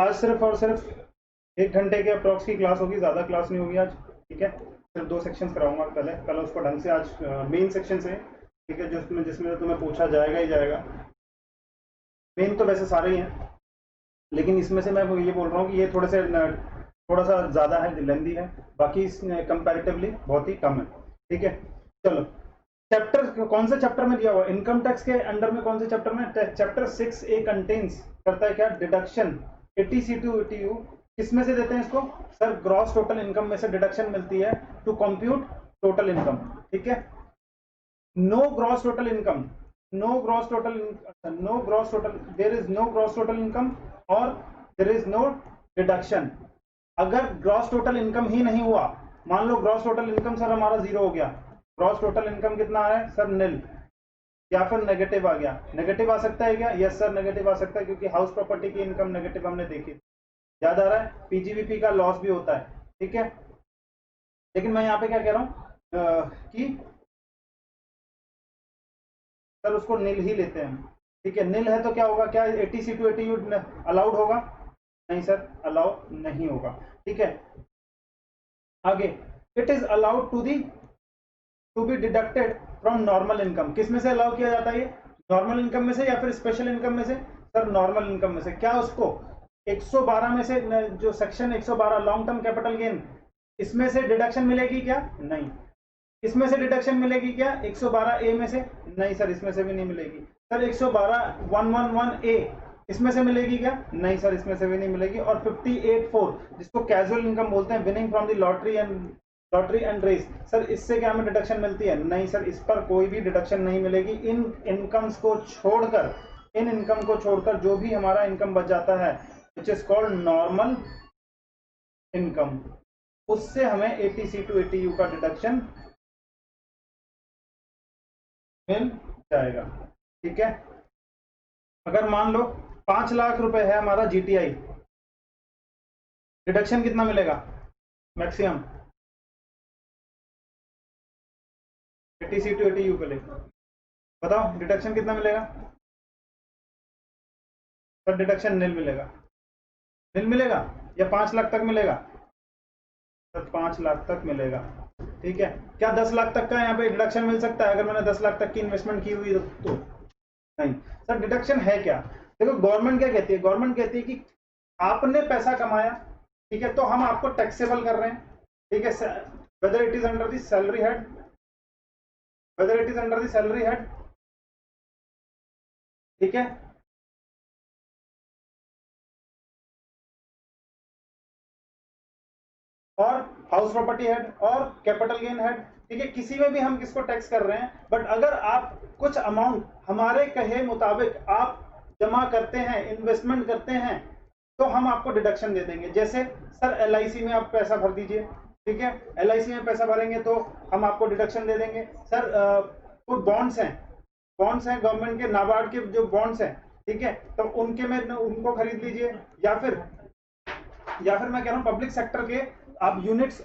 आज सिर्फ और सिर्फ 1 घंटे के अप्रॉक्स की क्लास होगी, ज़्यादा क्लास नहीं होगी आज, ठीक है। सिर्फ 2 सेक्शंस कराऊंगा पहले उसको ढंग से, आज मेन सेक्शन से, ठीक है, जिसमें तुम्हें पूछा जाएगा ही जाएगा। मेन तो वैसे सारे ही हैं, लेकिन इसमें से मैं ये बोल रहा हूँ कि ये थोड़ा सा ज़्यादा है, लेंदी है, बाकी कंपैरेटिवली बहुत ही कम है, ठीक है। चलो, चैप्टर कौन से चैप्टर में दिया हुआ? इनकम टैक्स के अंडर में कौन से चैप्टर में? चैप्टर 6A कंटेन्स करता है क्या? Deduction, eighty C to eighty U. किसमें से देते हैं इसको? सर ग्रॉस टोटल इनकम में से डिडक्शन मिलती है टू कंप्यूट टोटल इनकम, ठीक है। No gross total income, there is no gross total income और देयर इज नो डिडक्शन। अगर ग्रॉस टोटल इनकम ही नहीं हुआ, मान लो ग्रॉस टोटल इनकम सर हमारा 0 हो गया, ग्रॉस टोटल इनकम कितना है सर? निल, या फिर नेगेटिव आ गया। नेगेटिव आ सकता है क्या? यस सर नेगेटिव आ सकता है, क्योंकि हाउस प्रॉपर्टी की इनकम नेगेटिव हमने देखी, याद आ रहा है? पीजीबीपी का लॉस भी होता है, ठीक है। लेकिन मैं यहाँ पे क्या कह रहा हूँ कि सर उसको निल ही लेते हैं, ठीक है। निल है तो क्या होगा? क्या एटीसी टू एटीयू अलाउड होगा? नहीं सर, अलाउ नहीं होगा, ठीक है। आगे, it is allowed to be deducted from normal income. किस में से अलाउ किया जाता है ये? नॉर्मल इनकम में से या फिर स्पेशल इनकम में से? सर नॉर्मल इनकम में से। क्या उसको 112 में से, जो section 112 long term capital gain, इसमें से डिडक्शन मिलेगी क्या? नहीं। इसमें से डिडक्शन मिलेगी क्या? 112A में से? नहीं सर, इसमें से भी नहीं मिलेगी। सर 112(111A) इसमें से मिलेगी क्या? नहीं सर, इसमें से भी नहीं मिलेगी। और 58(4) जिसको कैजुअल इनकम बोलते हैं, winning from the lottery and race, sir इससे क्या हमें डिडक्शन मिलती है? नहीं सर, इस पर कोई भी डिडक्शन नहीं मिलेगी। इन इनकम को छोड़कर जो भी हमारा इनकम बच जाता है, which is called normal income, उससे हमें एटीसी टू एटीयू का डिडक्शन मिल जाएगा, ठीक है। अगर मान लो 5 लाख रुपए है हमारा जीटीआई, डिडक्शन कितना मिलेगा मैक्सिमम? एटीसी टू एटीयू के लिए बताओ डिडक्शन कितना मिलेगा? सर डिडक्शन निल मिलेगा। निल मिलेगा या 5 लाख तक मिलेगा? सर 5 लाख तक मिलेगा, ठीक है। क्या 10 लाख तक का यहाँ पे डिडक्शन मिल सकता है अगर मैंने 10 लाख तक की इन्वेस्टमेंट की हुई तो? नहीं सर। डिडक्शन है क्या? देखो गवर्नमेंट क्या कहती है, गवर्नमेंट कहती है कि आपने पैसा कमाया, ठीक है, तो हम आपको टैक्सेबल कर रहे हैं, ठीक है, whether it is under the salary head, ठीक है। और हाउस प्रॉपर्टी हेड और कैपिटल गेन हेड, ठीक है, किसी में भी हम किसको टैक्स कर रहे हैं। बट अगर आप कुछ अमाउंट हमारे कहे मुताबिक आप जमा करते हैं, इन्वेस्टमेंट करते हैं, तो हम आपको डिडक्शन दे देंगे। जैसे सर एलआईसी में आप पैसा भर दीजिए, ठीक है, एलआईसी में पैसा भरेंगे तो हम आपको डिडक्शन दे देंगे। सर कुछ बॉन्ड्स हैं गवर्नमेंट के, नाबार्ड के जो बॉन्ड्स हैं, ठीक है, तो उनके में उनको खरीद लीजिए, या फिर मैं कह रहा हूँ पब्लिक सेक्टर के आप यूनिट्स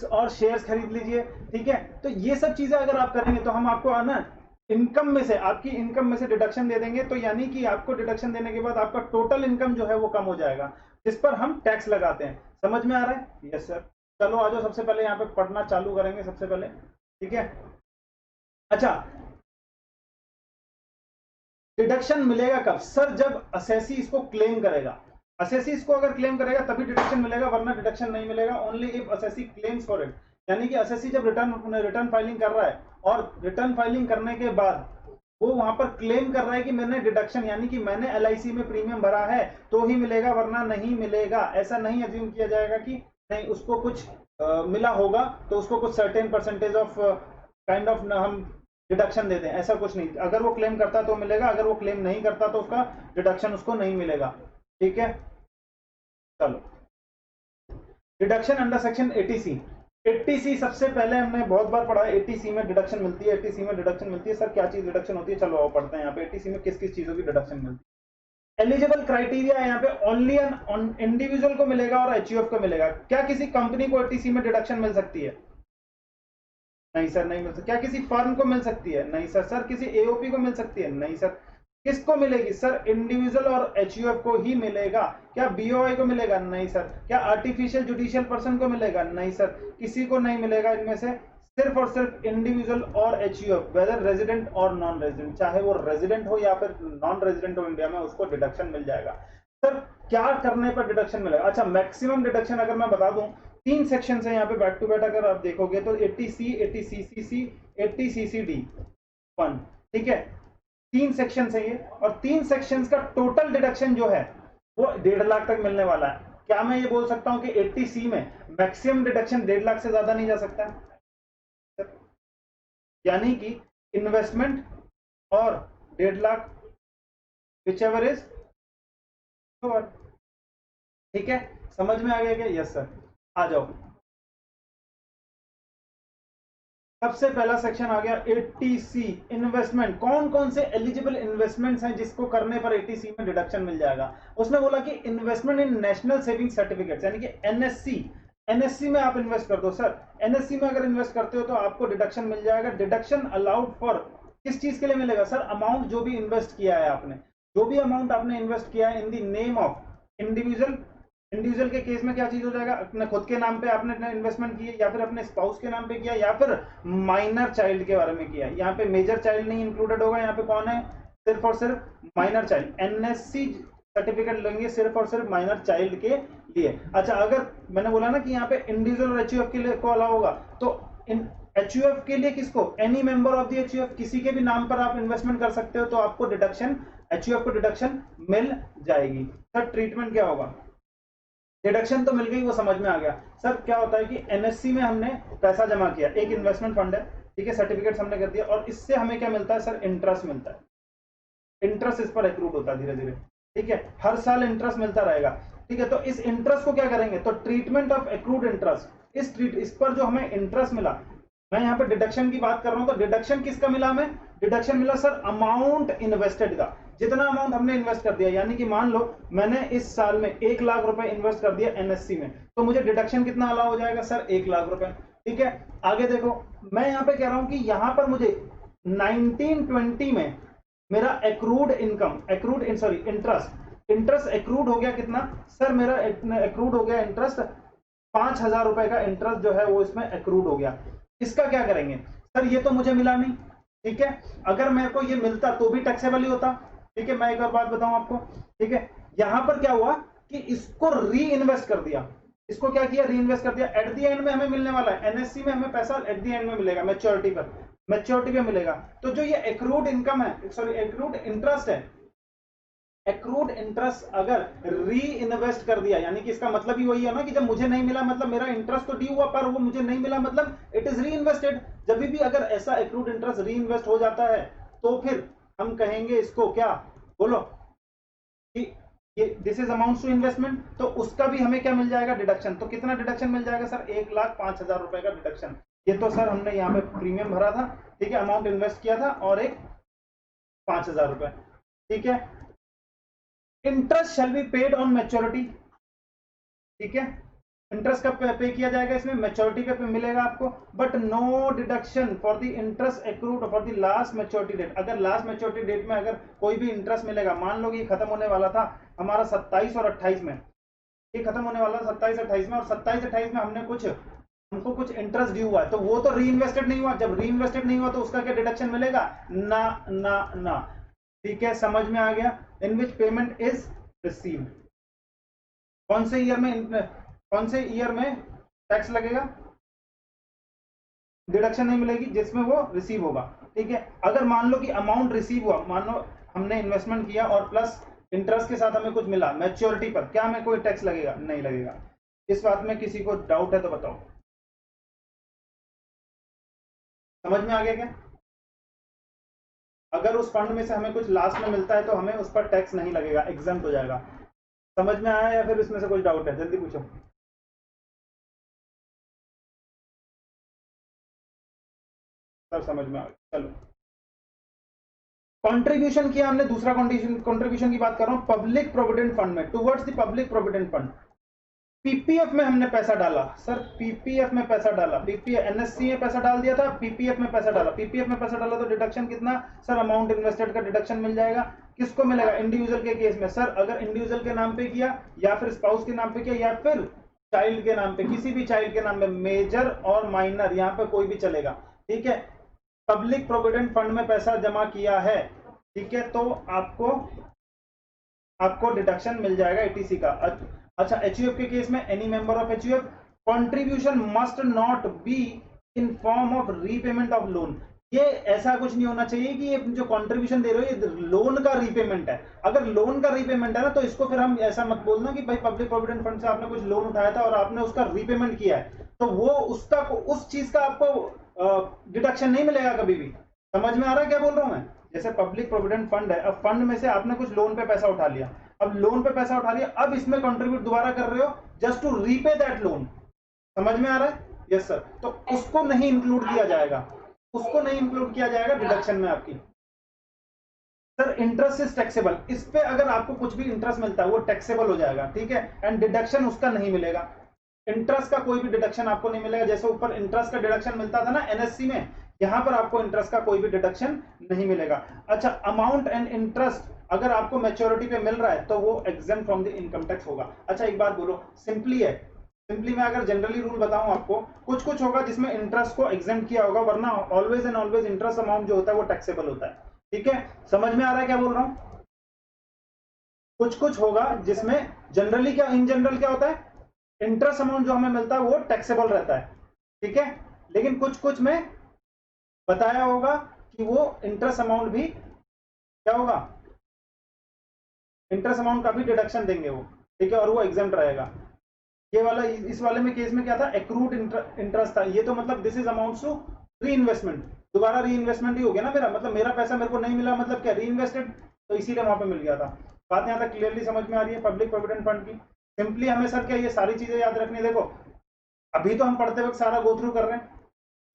और शेयर्स खरीद लीजिए, ठीक है। तो ये सब चीजें अगर आप करेंगे तो हम आपको ना इनकम में से, आपकी इनकम में से डिडक्शन दे देंगे। तो यानी कि आपको डिडक्शन देने के बाद आपका टोटल इनकम जो है वो कम हो जाएगा, जिस पर हम टैक्स लगाते हैं। समझ में आ रहा है? Yes sir. चलो आ जाओ, सबसे पहले यहाँ पे पढ़ना चालू करेंगे सबसे पहले, ठीक है। अच्छा, डिडक्शन मिलेगा कब? सर जब असेसी इसको क्लेम करेगा। असेसी इसको अगर क्लेम करेगा तभी डिडक्शन मिलेगा, वरना डिडक्शन नहीं मिलेगा। Only if assessee claims for it, यानी कि असेसी जब रिटर्न फाइलिंग कर रहा है और रिटर्न फाइलिंग करने के बाद वो वहां पर क्लेम कर रहा है कि मैंने डिडक्शन, यानी कि मैंने एलआईसी में प्रीमियम भरा है, तो ही मिलेगा, वरना नहीं मिलेगा। ऐसा नहीं अज्यूम किया जाएगा कि नहीं उसको कुछ मिला होगा तो उसको कुछ certain percentage of kind of हम डिडक्शन देते हैं, ऐसा कुछ नहीं। अगर वो क्लेम करता तो मिलेगा, अगर वो क्लेम नहीं करता तो उसका डिडक्शन उसको नहीं मिलेगा, ठीक है। चलो, डिडक्शन अंडर सेक्शन 80C सबसे पहले हमने बहुत बार पढ़ा है। 80C में डिडक्शन मिलती है, 80C में डिडक्शन मिलती है। सर क्या चीज डिडक्शन होती है? चलो आओ पढ़ते हैं यहाँ पे 80C में किस किस चीजों की डिडक्शन मिलती है। एलिजिबल क्राइटेरिया यहाँ पे ओनली इंडिविजुअल को मिलेगा और एचयूएफ को मिलेगा। क्या किसी कंपनी को 80C में डिडक्शन मिल सकती है? नहीं सर, नहीं मिल सकती। क्या किसी फर्म को मिल सकती है? नहीं सर। सर किसी एओपी को मिल सकती है? नहीं सर। किसको मिलेगी सर? इंडिविजुअल और एचयूएफ को ही मिलेगा। क्या बीओआई को मिलेगा? नहीं सर। क्या आर्टिफिशियल जुडिशियल पर्सन को मिलेगा? नहीं सर, किसी को नहीं मिलेगा इनमें से। सिर्फ और सिर्फ इंडिविजुअल और एचयूएफ, वेदर रेजिडेंट और नॉन रेजिडेंट, चाहे वो रेजिडेंट हो या फिर नॉन रेजिडेंट हो इंडिया में, उसको डिडक्शन मिल जाएगा। सर क्या करने पर डिडक्शन मिलेगा? अच्छा, मैक्सिमम डिडक्शन अगर मैं बता दूं, 3 सेक्शन है यहाँ पे बैक टू बैक अगर आप देखोगे तो 80C, 80CCC, 80CCD1, ठीक है, 3 सेक्शन है ये, और 3 सेक्शन का टोटल डिडक्शन जो है वो 1.5 लाख तक मिलने वाला है। क्या मैं ये बोल सकता हूं कि 80C में मैक्सिमम डिडक्शन 1.5 लाख से ज्यादा नहीं जा सकता है? यानी कि इन्वेस्टमेंट और 1.5 लाख, विच एवर इज, ठीक है, समझ में आ गया क्या? Yes sir. आ जाओ, सबसे पहला सेक्शन आ गया 80C इन्वेस्टमेंट। कौन कौन से एलिजिबल इन्वेस्टमेंट्स हैं जिसको करने पर 80C में डिडक्शन मिल जाएगा? उसने बोला कि इन्वेस्टमेंट इन नेशनल सेविंग सर्टिफिकेट्स, यानी कि एनएससी। एनएससी में आप इन्वेस्ट कर दो सर। एनएससी में अगर इन्वेस्ट करते हो तो आपको डिडक्शन मिल जाएगा। डिडक्शन अलाउड फॉर किस चीज के लिए मिलेगा सर? अमाउंट जो भी इन्वेस्ट किया है आपने, जो भी अमाउंट आपने इन्वेस्ट किया है in the name of individual. Individual के केस में क्या चीज हो जाएगा? अपने खुद के नाम पे आपने इन्वेस्टमेंट किया, या फिर अपने स्पाउस के नाम पे किया, या फिर माइनर चाइल्ड के बारे में किया। यहाँ पे मेजर चाइल्ड नहीं इंक्लूडेड होगा, यहाँ पे कौन है? सिर्फ और सिर्फ माइनर चाइल्ड। एनएससी सर्टिफिकेट लेंगे सिर्फ और सिर्फ माइनर चाइल्ड के लिए। अच्छा, अगर मैंने बोला ना कि यहाँ पे इंडिविजुअल और एचयूएफ के लिए को अलाउ होगा, तो एचयूएफ के लिए किसको? Any member of the HUF, किसी के भी नाम पर आप इन्वेस्टमेंट कर सकते हो तो आपको डिडक्शन, एचयूएफ को डिडक्शन मिल जाएगी। सर ट्रीटमेंट क्या होगा? डिडक्शन तो मिल गई, वो समझ में आ गया। सर क्या होता है कि एनएससी में हमने पैसा जमा किया, एक इन्वेस्टमेंट फंड है, ठीक है, सर्टिफिकेट्स हमने कर दिया, और इससे हमें क्या मिलता है सर? इंटरेस्ट मिलता है। इंटरेस्ट इस पर एक्रूड होता है धीरे धीरे, ठीक है, हर साल इंटरेस्ट मिलता रहेगा, ठीक है। तो इस इंटरेस्ट को क्या करेंगे? तो ट्रीटमेंट ऑफ एक्रूड इंटरेस्ट, इस पर जो हमें इंटरेस्ट मिला, मैं यहाँ पे डिडक्शन की बात कर रहा हूं, तो डिडक्शन किसका मिला हमें? डिडक्शन मिला सर अमाउंट इन्वेस्टेड का, जितना अमाउंट हमने इन्वेस्ट कर दिया। यानी कि मान लो मैंने इस साल में 1 लाख रुपए इन्वेस्ट कर दिया एनएससी में, तो मुझे डिडक्शन कितना अलाउ हो जाएगा सर? 1 लाख रुपए, ठीक है। आगे देखो, मैं यहाँ पे कह रहा हूं कि यहाँ पर मुझे 1920 में मेरा accrued income, accrued sorry interest accrued हो गया कितना सर? मेरा एक्रूड हो गया इंटरेस्ट 5,000 रुपए का इंटरेस्ट जो है वो इसमें एक्रूड हो गया। इसका क्या करेंगे सर? ये तो मुझे मिला नहीं, ठीक है। अगर मेरे को ये मिलता तो भी टैक्सेबल ही होता, ठीक है। मैं एक और बात बताऊं आपको, ठीक है। यहां पर क्या हुआ कि इसको री इन्वेस्ट कर दिया। इसको क्या किया? री इन्वेस्ट कर दिया। एट द एंड में हमें मिलने वाला है, एनएससी में हमें पैसा एट द एंड में मिलेगा, मैच्योरिटी पे मिलेगा। तो जो ये एक्रूड इनकम है, सॉरी एक्रूड इंटरेस्ट है, एक्रूड इंटरेस्ट अगर री इन्वेस्ट कर दिया, यानी कि इसका मतलब ही वही है ना कि जब मुझे नहीं मिला मतलब मेरा इंटरेस्ट तो ड्यू हुआ, पर वो मुझे नहीं मिला मतलब इट इज री इन्वेस्टेड। जब भी अगर ऐसा एक्रूड इंटरेस्ट री इन्वेस्ट हो जाता है तो फिर हम कहेंगे इसको क्या? बोलो कि ये this is amount to investment, तो उसका भी हमें क्या मिल जाएगा? डिडक्शन। तो कितना डिडक्शन मिल जाएगा सर? 1,05,000 रुपए का डिडक्शन। ये तो सर हमने यहाँ पे प्रीमियम भरा था, ठीक है, अमाउंट इन्वेस्ट किया था, और एक 5,000 रुपए, ठीक है। Interest shall be paid on maturity, ठीक है। इंटरेस्ट कब पे किया जाएगा? इसमें मैच्योरिटी पे मिलेगा आपको, but no deduction for the interest accrued for the last maturity date. अगर लास्ट मैच्योरिटी डेट में अगर कोई भी इंटरेस्ट मिलेगा, मान लो कि खत्म होने वाला था हमारा 27 और 28 में, ये खत्म होने वाला 27-28 में, और 27-28 में हमको कुछ इंटरेस्ट ड्यू हुआ है, तो वो तो री इन्वेस्टेड नहीं हुआ। जब री इन्वेस्टेड नहीं हुआ तो उसका क्या डिडक्शन मिलेगा? ना ना ना, ठीक है, समझ में आ गया। इन विच पेमेंट इज रिसीव्ड, कौन से ईयर में टैक्स लगेगा? डिडक्शन नहीं मिलेगी जिसमें वो रिसीव होगा, ठीक है। अगर मान लो कि अमाउंट रिसीव हुआ, मान लो हमने इन्वेस्टमेंट किया और प्लस इंटरेस्ट के साथ हमें कुछ मिला मैच्योरिटी पर, क्या हमें कोई टैक्स लगेगा? नहीं लगेगा। इस बात में किसी को डाउट है तो बताओ, समझ में आ गया क्या? अगर उस फंड में से हमें कुछ लास्ट में मिलता है तो हमें उस पर टैक्स नहीं लगेगा, एग्जम्प्ट हो जाएगा। समझ में आया या फिर इसमें से कुछ डाउट है? जल्दी पूछो। सब समझ में आ गया, चलो। कंट्रीब्यूशन किया हमने, दूसरा कंट्रीब्यूशन की बात कर रहा हूं, पब्लिक प्रोविडेंट फंड में, towards the public provident fund. PPF में हमने पैसा डाला सर, पीपीएफ में पैसा डाला, पीपीएफ एनएससी में पैसा डाल दिया था, पीपीएफ में पैसा डाला। पीपीएफ में पैसा डाला तो डिडक्शन कितना सर? अमाउंट इन्वेस्टेड का डिडक्शन मिल जाएगा किसको मिलेगा? इंडिविजुअल के केस में सर अगर इंडिविजुअल के नाम पे किया या फिर स्पाउस के नाम पे किया या फिर चाइल्ड के नाम पे, किसी भी चाइल्ड के नाम पे, मेजर और माइनर यहाँ पे कोई भी चलेगा, ठीक है। पब्लिक प्रोविडेंट फंड में पैसा जमा किया है, ठीक है, तो आपको डिडक्शन मिल जाएगा एटीसी का। अच्छा, एचयूएफ के केस में any member of HUF contribution must not be in form of repayment of loan. ये ऐसा कुछ नहीं होना चाहिए कि ये जो कंट्रीब्यूशन दे रहे हो ये लोन का रीपेमेंट है। अगर लोन का रीपेमेंट है ना तो इसको फिर हम ऐसा मत बोलना कि भाई पब्लिक प्रोविडेंट फंड से आपने कुछ लोन उठाया था और आपने उसका रीपेमेंट किया है, तो वो उसका उस चीज का आपको डिडक्शन नहीं मिलेगा कभी भी। समझ में आ रहा है क्या बोल रहा हूं मैं? जैसे पब्लिक प्रोविडेंट फंड है, अब फंड में से आपने कुछ लोन पे पैसा उठा लिया, अब लोन पे पैसा उठा लिया, अब इसमें कंट्रीब्यूट दोबारा कर रहे हो just to repay that loan. समझ में आ रहा है? Yes sir. तो उसको नहीं इंक्लूड किया जाएगा, उसको नहीं इंक्लूड किया जाएगा डिडक्शन में आपकी। सर इंटरेस्ट इज टैक्सेबल, इस पे अगर आपको कुछ भी इंटरेस्ट मिलता है वो टैक्सेबल हो जाएगा, ठीक है, एंड डिडक्शन उसका नहीं मिलेगा। इंटरेस्ट का कोई भी डिडक्शन आपको नहीं मिलेगा। जैसे ऊपर इंटरेस्ट का डिडक्शन मिलता था ना एनएससी में, यहां पर आपको इंटरेस्ट का कोई भी डिडक्शन नहीं मिलेगा। अच्छा, अमाउंट एंड इंटरेस्ट अगर आपको मैच्योरिटी पे मिल रहा है तो वो exempt from the income tax होगा। अच्छा एक बात बोलो, सिंपली है, सिंपली मैं अगर जनरली रूल बताऊं आपको, कुछ कुछ होगा जिसमें इंटरेस्ट को एग्जेम्प्ट किया होगा, वरना always and always interest amount जो होता है वो टैक्सेबल होता है, ठीक है। समझ में आ रहा है क्या बोल रहा हूं? कुछ कुछ होगा जिसमें जनरली क्या, इन जनरल क्या होता है, इंटरेस्ट अमाउंट जो हमें मिलता है वो टैक्सेबल रहता है, ठीक है, लेकिन कुछ कुछ में बताया होगा कि वो इंटरेस्ट अमाउंट भी क्या होगा, इंटरेस्ट अमाउंट का भी डिडक्शन देंगे वो, ठीक है, और वो एग्जेम्प्ट रहेगा। ये वाला, इस वाले में केस में क्या था, एक्रूड इंटरेस्ट था, ये तो मतलब this is amounts to reinvestment, दोबारा री इन्वेस्टमेंट ही हो गया ना मेरा, मतलब मेरा पैसा मेरे को नहीं मिला, मतलब क्या री इन्वेस्टेड, तो इसीलिए वहां पे मिल गया था। बात यहाँ तक क्लियरली समझ में आ रही है पब्लिक प्रोविडेंट फंड की? सिंपली हमें सर क्या ये सारी चीजें याद रखनी, देखो अभी तो हम पढ़ते वक्त सारा गो थ्रू कर रहे हैं,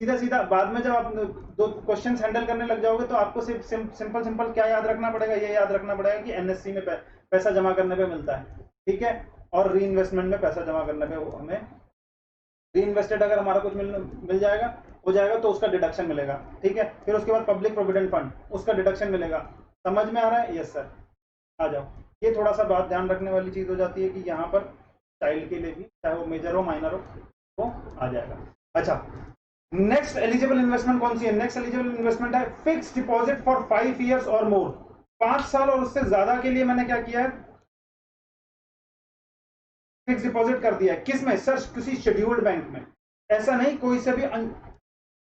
सीधा सीधा बाद में जब आप दो क्वेश्चंस हैंडल करने लग जाओगे तो आपको सिर्फ सिंपल सिंपल क्या याद रखना पड़ेगा, ये याद रखना पड़ेगा कि एनएससी में पैसा जमा करने पे मिलता है, ठीक है, और री इन्वेस्टमेंट में पैसा जमा करने पे हमें री इन्वेस्टेड अगर हमारा कुछ मिल जाएगा, हो जाएगा, तो उसका डिडक्शन मिलेगा, ठीक है। फिर उसके बाद पब्लिक प्रोविडेंट फंड, उसका डिडक्शन मिलेगा। समझ में आ रहा है? Yes sir. आ जाओ, ये थोड़ा सा बात ध्यान रखने वाली चीज हो जाती है कि यहाँ पर चाइल्ड के लिए भी, चाहे वो मेजर हो माइनर हो, वो आ जाएगा। अच्छा, नेक्स्ट एलिजिबल इन्वेस्टमेंट कौन सी है? नेक्स्ट एलिजिबल इन्वेस्टमेंट है फिक्स डिपॉजिट फॉर 5 years और मोर। 5 साल और उससे ज्यादा के लिए मैंने क्या किया है, फिक्स डिपॉजिट कर दिया है। किस में सर? किसी शेड्यूल्ड बैंक में। ऐसा नहीं कोई से भी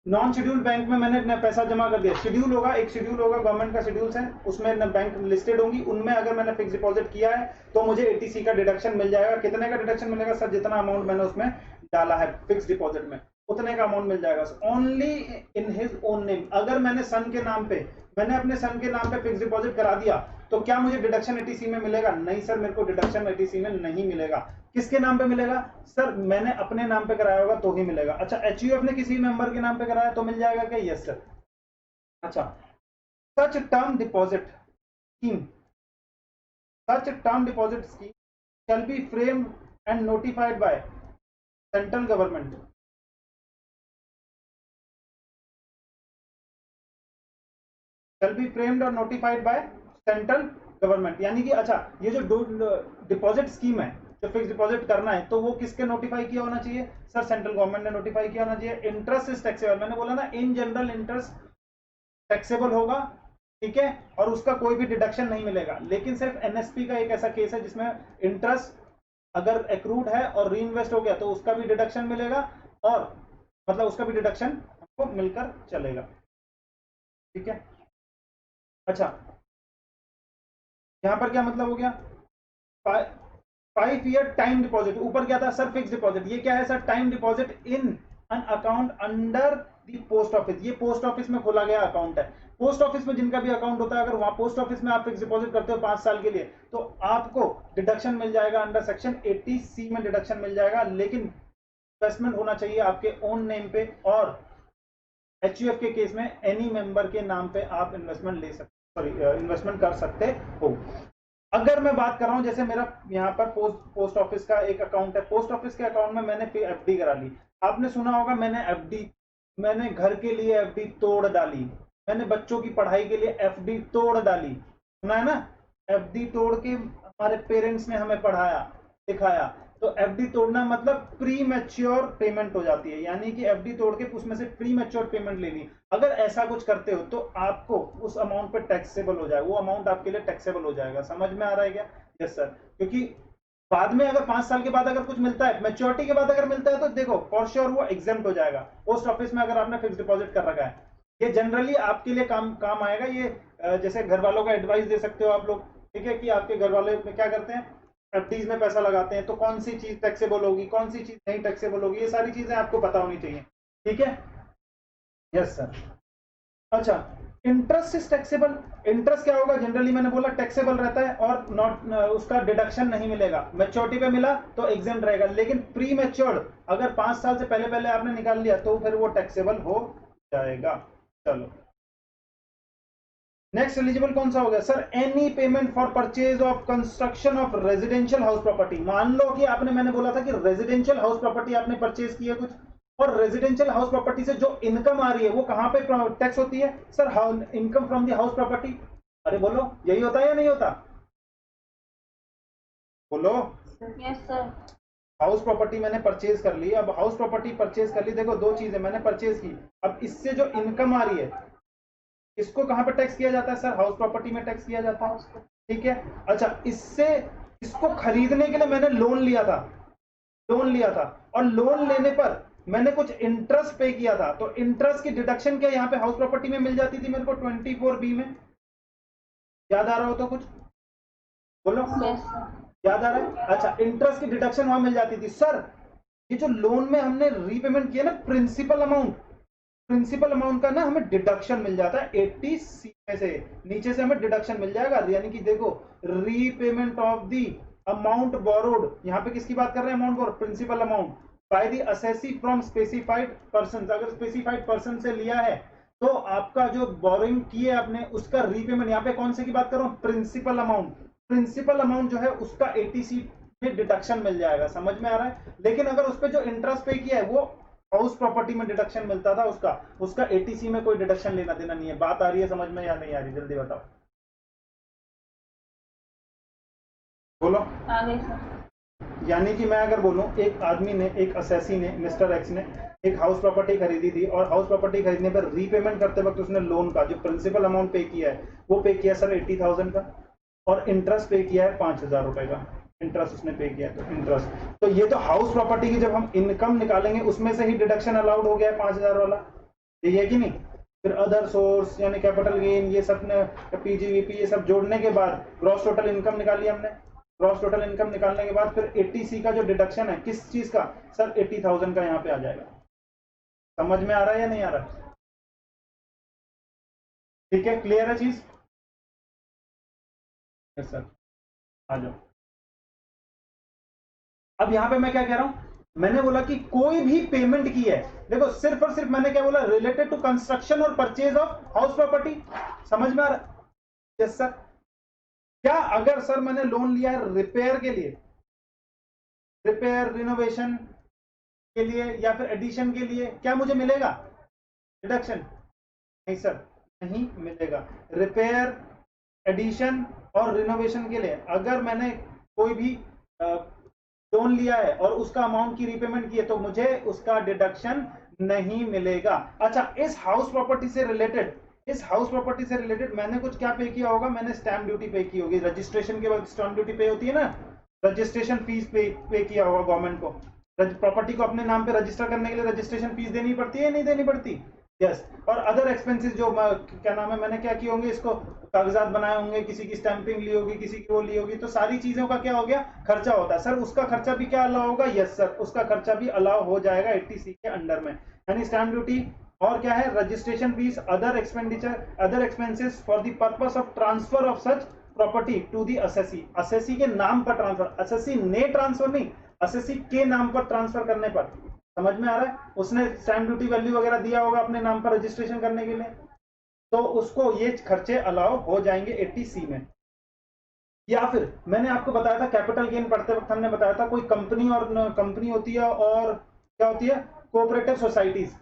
नॉन शेड्यूल्ड बैंक में मैंने पैसा जमा कर दिया। शेड्यूल होगा, एक शेड्यूल होगा, गवर्नमेंट का शेड्यूल्स है, उसमें बैंक लिस्टेड होंगी, उनमें अगर मैंने फिक्स डिपॉजिट किया है तो मुझे एटीसी का डिडक्शन मिल जाएगा। कितने का डिडक्शन मिलेगा सर? जितना अमाउंट मैंने उसमें डाला है फिक्स डिपॉजिट में, उतने का अमाउंट मिल जाएगा। Only in his own name. अगर मैंने सन के नाम पे, मैंने अपने सन के नाम पे फिक्स डिपॉजिट करा दिया तो क्या मुझे डिडक्शन एटीसी में मिलेगा? नहीं सर, मेरे को डिडक्शन एटीसी में नहीं मिलेगा। किसके नाम पे मिलेगा? सर मैंने अपने नाम पे कराया होगा तो ही मिलेगा। अच्छा, एचयूएफ ने किसी मेंबर के नाम पे कराया तो मिल जाएगा क्या? Yes sir. अच्छा, such term deposit scheme, such term deposit scheme shall be framed and notified by central government, shall be framed और notified by सेंट्रल गवर्नमेंट। यानी कि अच्छा, ये जो डिपॉजिट स्कीम है, जो फिक्स डिपॉजिट करना है, तो वो किसके नोटिफाई किया होना चाहिए? सर सेंट्रल गवर्नमेंट ने नोटिफाई किया होना चाहिए। इंटरेस्ट इज टैक्सेबल, मैंने बोला ना इन जनरल इंटरेस्ट टैक्सेबल होगा, ठीक है, और उसका कोई भी डिडक्शन नहीं मिलेगा। लेकिन सिर्फ एनएसपी का एक ऐसा केस है जिसमें इंटरेस्ट अगर एक्रूड है और री इन्वेस्ट हो गया तो उसका भी डिडक्शन मिलेगा, और मतलब उसका भी डिडक्शन हमको मिलकर चलेगा, ठीक है। अच्छा, यहां पर क्या मतलब हो गया? 5 year टाइम डिपॉजिट। ऊपर क्या था सर? Fix deposit. ये क्या है sir? Time deposit in an account under the post office. ये पोस्ट ऑफिस में खोला गया अकाउंट है। पोस्ट ऑफिस में जिनका भी अकाउंट होता है, अगर वहां पोस्ट ऑफिस में आप फिक्स डिपॉजिट करते हो 5 साल के लिए, तो आपको डिडक्शन मिल जाएगा अंडर सेक्शन 80C में डिडक्शन मिल जाएगा। लेकिन इन्वेस्टमेंट होना चाहिए आपके ओन नेम पे, और एचयूएफ के केस में एनी मेंबर के नाम पे आप इन्वेस्टमेंट ले सकते, सॉरी इन्वेस्टमेंट कर सकते हो। अगर मैं बात कर रहा हूं, जैसे मेरा यहाँ पर पोस्ट ऑफिस का एक अकाउंट है, पोस्ट ऑफिस के अकाउंट में मैंने एफडी करा ली। आपने सुना होगा मैंने एफडी, मैंने घर के लिए एफडी तोड़ डाली, मैंने बच्चों की पढ़ाई के लिए एफडी तोड़ डाली, सुना है ना, एफडी तोड़ के हमारे पेरेंट्स ने हमें पढ़ाया दिखाया। तो एफडी तोड़ना मतलब प्री मैच्योर पेमेंट हो जाती है, यानी कि एफडी तोड़ के उसमें से प्री मैच्योर पेमेंट लेनी। अगर ऐसा कुछ करते हो तो आपको उस अमाउंट पे टैक्सेबल हो जाएगा, वो अमाउंट आपके लिए टैक्सेबल हो जाएगा। समझ में आ रहा है क्या? Yes sir. क्योंकि बाद में अगर 5 साल के बाद अगर कुछ मिलता है, मैच्योरिटी के बाद अगर मिलता है, तो देखो फॉर श्योर वो एग्जेम्प्ट हो जाएगा। पोस्ट ऑफिस में अगर आपने फिक्स डिपॉजिट कर रखा है, ये जनरली आपके लिए काम आएगा। ये जैसे घर वालों का एडवाइस दे सकते हो आप लोग, ठीक है, कि आपके घर वाले में क्या करते हैं, एफडीज में पैसा लगाते हैं, तो कौन सी चीज टैक्सेबल होगी, कौन सी चीज नहीं टैक्सेबल होगी, ये सारी चीजें आपको पता होनी चाहिए। ठीक है, यस सर। अच्छा, इंटरेस्ट इज टैक्सेबल। इंटरेस्ट क्या होगा, जनरली मैंने बोला टैक्सेबल रहता है और नॉट उसका डिडक्शन नहीं मिलेगा। मैच्योरिटी पे मिला तो एग्जेम्प्ट रहेगा, लेकिन प्री मैच्योर्ड अगर 5 साल से पहले पहले आपने निकाल लिया तो फिर वो टैक्सेबल हो जाएगा। चलो नेक्स्ट एलिजिबल कौन सा हो गया sir, any payment for purchase of construction of residential house property. मान लो कि आपने, मैंने बोला था कि रेजिडेंशियल हाउस प्रॉपर्टी आपने परचेज की है कुछ, और रेजिडेंशियल हाउस प्रॉपर्टी से जो इनकम आ रही है वो कहां पे टैक्स होती है sir, income from the house property. अरे बोलो, यही होता है या नहीं होता? बोलो। Yes sir. हाउस प्रॉपर्टी मैंने परचेज कर ली, अब हाउस प्रॉपर्टी परचेज कर ली, देखो दो चीजें मैंने परचेज की, अब इससे जो इनकम आ रही है इसको कहां पे टैक्स किया जाता है सर, हाउस प्रॉपर्टी में टैक्स किया जाता है। ठीक है, अच्छा, इससे इसको खरीदने के लिए मैंने लोन लिया था, और लोन लेने पर मैंने कुछ इंटरेस्ट पे किया था, तो इंटरेस्ट की डिडक्शन क्या यहाँ पे हाउस प्रॉपर्टी में मिल जाती थी मेरे को 24B में। याद आ रहा हो तो कुछ बोलो। याद आ रहा है? अच्छा, इंटरेस्ट की डिडक्शन वहां मिल जाती थी सर। ये जो लोन में हमने रीपेमेंट किया ना, प्रिंसिपल अमाउंट का ना हमें डिडक्शन मिल जाता है 80C में से, नीचे से हमें डिडक्शन मिल जाएगा। यानी कि देखो, repayment of the amount borrowed, यहाँ पे किसकी बात कर रहे हैं, amount borrowed, principal amount by the assessee from specified person. अगर स्पेसिफाइड पर्सन से लिया है तो आपका जो बोरिंग की है आपने, उसका रीपेमेंट, यहाँ पे कौन से की बात कर रहा हूँ, प्रिंसिपल अमाउंट जो है उसका 80C में डिडक्शन मिल जाएगा। समझ में आ रहा है? लेकिन अगर उस पर जो इंटरेस्ट पे किया है वो हाउस प्रॉपर्टी में डिडक्शन मिलता था, उसका 80C में कोई डिडक्शन लेना देना नहीं है। बात आ रही है समझ में या नहीं आ रही, जल्दी बताओ, बोलो। आगे सर। यानी कि मैं अगर बोलूं, एक आदमी ने, एक असेसी ने, मिस्टर एक्स ने एक हाउस प्रॉपर्टी खरीदी थी, और हाउस प्रॉपर्टी खरीदने पर रीपेमेंट करते वक्त उसने लोन का जो प्रिंसिपल अमाउंट पे किया है वो पे किया सर 80,000 का, और इंटरेस्ट पे किया है 5,000 रुपए का। इंटरेस्ट उसने पे किया, तो इंटरेस्ट, तो ये तो हाउस प्रॉपर्टी की जब हम इनकम निकालेंगे उसमें से ही डिडक्शन अलाउड हो गया है 5,000 वाला, ये है कि नहीं? फिर अदर सोर्स यानी कैपिटल गेन, ये सब ने, पीजीवीपी, ये सब जोड़ने के बाद ग्रॉस टोटल इनकम निकाली हमने। ग्रॉस टोटल इनकम निकालने के बाद फिर 80C का जो डिडक्शन है, किस चीज का सर, 80,000 का यहाँ पे आ जाएगा। समझ में आ रहा है या नहीं आ रहा? ठीक है, क्लियर है चीज? यस सर, आ जाओ। अब यहां पे मैं क्या कह रहा हूं, मैंने बोला कि कोई भी पेमेंट की है, देखो सिर्फ और सिर्फ मैंने क्या बोला, रिलेटेड टू कंस्ट्रक्शन और परचेज ऑफ हाउस प्रॉपर्टी। समझ में आ रहा? Yes sir. क्या अगर सर मैंने लोन लिया है रिपेयर के लिए, रिपेयर रिनोवेशन के लिए या फिर एडिशन के लिए, क्या मुझे मिलेगा डिडक्शन? नहीं सर, नहीं मिलेगा। रिपेयर, एडिशन और रिनोवेशन के लिए अगर मैंने कोई भी लोन लिया है और उसका अमाउंट की रीपेमेंट की है तो मुझे उसका डिडक्शन नहीं मिलेगा। अच्छा, इस हाउस प्रॉपर्टी से रिलेटेड मैंने कुछ क्या पे किया होगा, मैंने स्टैम्प ड्यूटी पे की होगी, रजिस्ट्रेशन के बाद स्टैम्प ड्यूटी पे होती है ना, रजिस्ट्रेशन फीस पे किया होगा गवर्नमेंट को। प्रॉपर्टी को अपने नाम पे रजिस्टर करने के लिए रजिस्ट्रेशन फीस देनी पड़ती है, नहीं देनी पड़ती? यस। और अदर एक्सपेंसेस जो क्या नाम है, मैंने क्या किए होंगे, इसको कागजात बनाए होंगे, किसी की स्टैंपिंग ली होगी, किसी की वो ली होगी, तो सारी चीजों का क्या हो गया, खर्चा होता है सर। उसका खर्चा भी क्या अलाउ होगा? यस सर, उसका खर्चा भी अलाउ हो जाएगा 80C के अंडर में। यानी स्टैंप ड्यूटी और क्या है, registration fees, other expenditure, other expenses for the purpose of transfer of such property to the assessee. Assessee के नाम पर ट्रांसफर, असेसी ने ट्रांसफर नहीं, असेसी के नाम पर ट्रांसफर करने पर। समझ में आ रहा है? उसने स्टैम्प ड्यूटी वैल्यू वगैरह दिया होगा अपने नाम पर रजिस्ट्रेशन करने के लिए, तो उसको ये खर्चे अलाउ हो जाएंगे 80C में। या फिर मैंने आपको बताया था कैपिटल गेन पढ़ते वक्त, हमने बताया था कोई कंपनी और कंपनी होती है और क्या होती है, कोऑपरेटिव सोसाइटीज।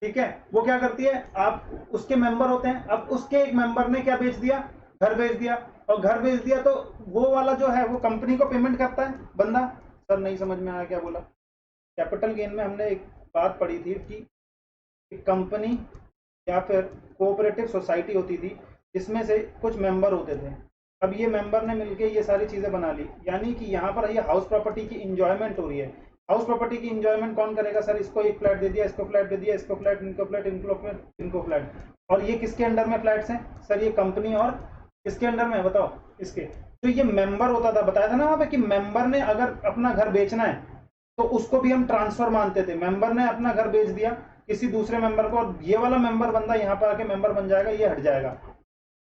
ठीक है, वो क्या करती है, आप उसके मेंबर होते हैं, अब उसके एक मेंबर ने क्या बेच दिया, घर भेज दिया, और घर भेज दिया तो वो वाला जो है वो कंपनी को पेमेंट करता है बंदा। सर नहीं समझ में आया क्या बोला। कैपिटल गेन में हमने एक बात पढ़ी थी कि कंपनी या फिर कोऑपरेटिव सोसाइटी होती थी जिसमें से कुछ मेंबर होते थे। अब ये मेंबर ने मिलके ये सारी चीजें बना ली, यानी कि यहाँ पर ये हाउस प्रॉपर्टी की इंजॉयमेंट हो रही है। हाउस प्रॉपर्टी की इंजॉयमेंट कौन करेगा सर? इसको एक फ्लैट दे दिया, इसको फ्लैट दे दिया, इसको फ्लैट, इनको फ्लैट, इनको फ्लैट, इनको फ्लैट। और ये किसके अंडर में फ्लैट्स हैं सर? ये कंपनी और किसके अंडर में है बताओ? इसके। तो ये मेंबर होता था, बताया था ना वहां पे कि मेंबर ने अगर अपना घर बेचना है तो उसको भी हम ट्रांसफर मानते थे। मेंबर ने अपना घर बेच दिया किसी दूसरे मेंबर को, और ये वाला मेंबर बंदा यहाँ पर आके मेंबर बन जाएगा, ये हट जाएगा।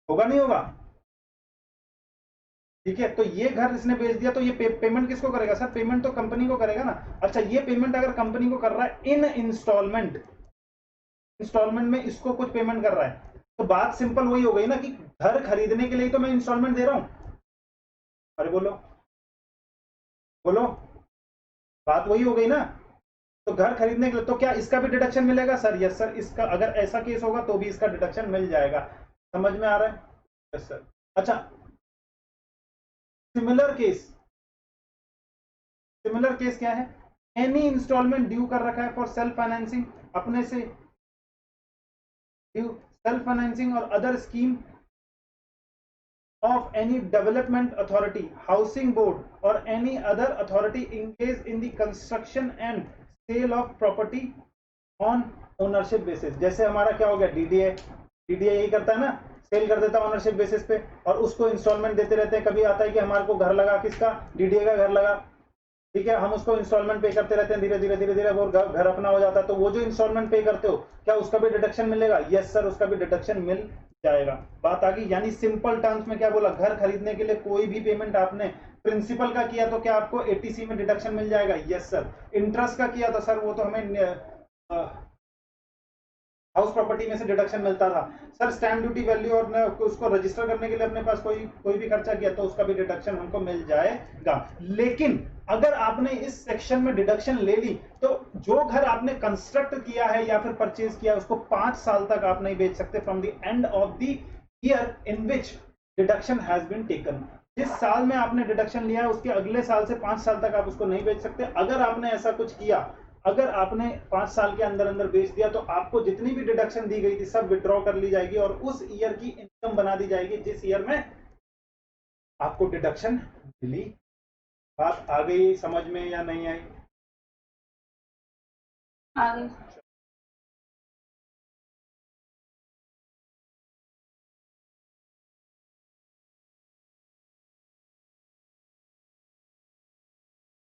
होगा नहीं होगा? ठीक है, तो ये घर इसने बेच दिया तो ये पेमेंट किसको करेगा सर? पेमेंट तो कंपनी को करेगा ना। अच्छा, ये पेमेंट अगर कंपनी को कर रहा है इन इंस्टॉलमेंट, इंस्टॉलमेंट में इसको कुछ पेमेंट कर रहा है, तो बात सिंपल वही हो गई ना कि घर खरीदने के लिए तो मैं इंस्टॉलमेंट दे रहा हूं। अरे बोलो बोलो, बात वही हो गई ना। तो घर खरीदने के लिए तो क्या इसका भी डिडक्शन मिलेगा सर? यस सर, इसका अगर ऐसा केस होगा तो भी इसका डिडक्शन मिल जाएगा। समझ में आ रहा है? Yes sir. अच्छा, सिमिलर केस, सिमिलर केस क्या है? एनी इंस्टॉलमेंट ड्यू कर रखा है फॉर सेल्फ फाइनेंसिंग, अपने से ड्यू, सेल्फ फाइनेंसिंग और other scheme of any development authority, housing board or any other authority engaged in the construction and sale of property on ownership basis। जैसे हमारा क्या हो गया, डीडीए, डीडीए यही करता है ना, सेल कर देता है ऑनरशिप बेसिस पे, और उसको इंस्टॉलमेंट देते रहते हैं। कभी आता है कि हमारे को घर लगा, किसका? डीडीए का घर लगा, ठीक है, हम उसको इंस्टॉलमेंट पे करते रहते हैं, धीरे धीरे धीरे धीरे वो घर अपना हो जाता है। तो वो जो इंस्टॉलमेंट पे करते हो, क्या उसका भी डिडक्शन मिलेगा? यस सर, उसका भी डिडक्शन मिल जाएगा। बात आ गई। यानी सिंपल टर्म्स में क्या बोला, घर खरीदने के लिए कोई भी पेमेंट आपने प्रिंसिपल का किया तो क्या आपको एटीसी में डिडक्शन मिल जाएगा? Yes sir. इंटरेस्ट का किया तो सर वो तो हमें हाउस प्रॉपर्टी में से डिडक्शन मिलता था। सर स्टैंप ड्यूटी वैल्यू और उसको रजिस्टर करने के लिए अपने पास कोई भी खर्चा किया तो उसका भी डिडक्शन हमको मिल जाएगा। लेकिन अगर आपने इस सेक्शन में डिडक्शन ले ली तो जो घर आपने कंस्ट्रक्ट किया है या फिर परचेज किया है उसको 5 साल तक आप नहीं बेच सकते from the end of the year in which deduction has been taken. जिस साल में आपने डिडक्शन लिया है उसके अगले साल से 5 साल तक आप उसको नहीं बेच सकते। अगर आपने ऐसा कुछ किया, अगर आपने 5 साल के अंदर अंदर बेच दिया तो आपको जितनी भी डिडक्शन दी गई थी सब विड्रॉ कर ली जाएगी और उस ईयर की इनकम बना दी जाएगी जिस ईयर में आपको डिडक्शन मिली। बात आ गई समझ में या नहीं आई? आ गई।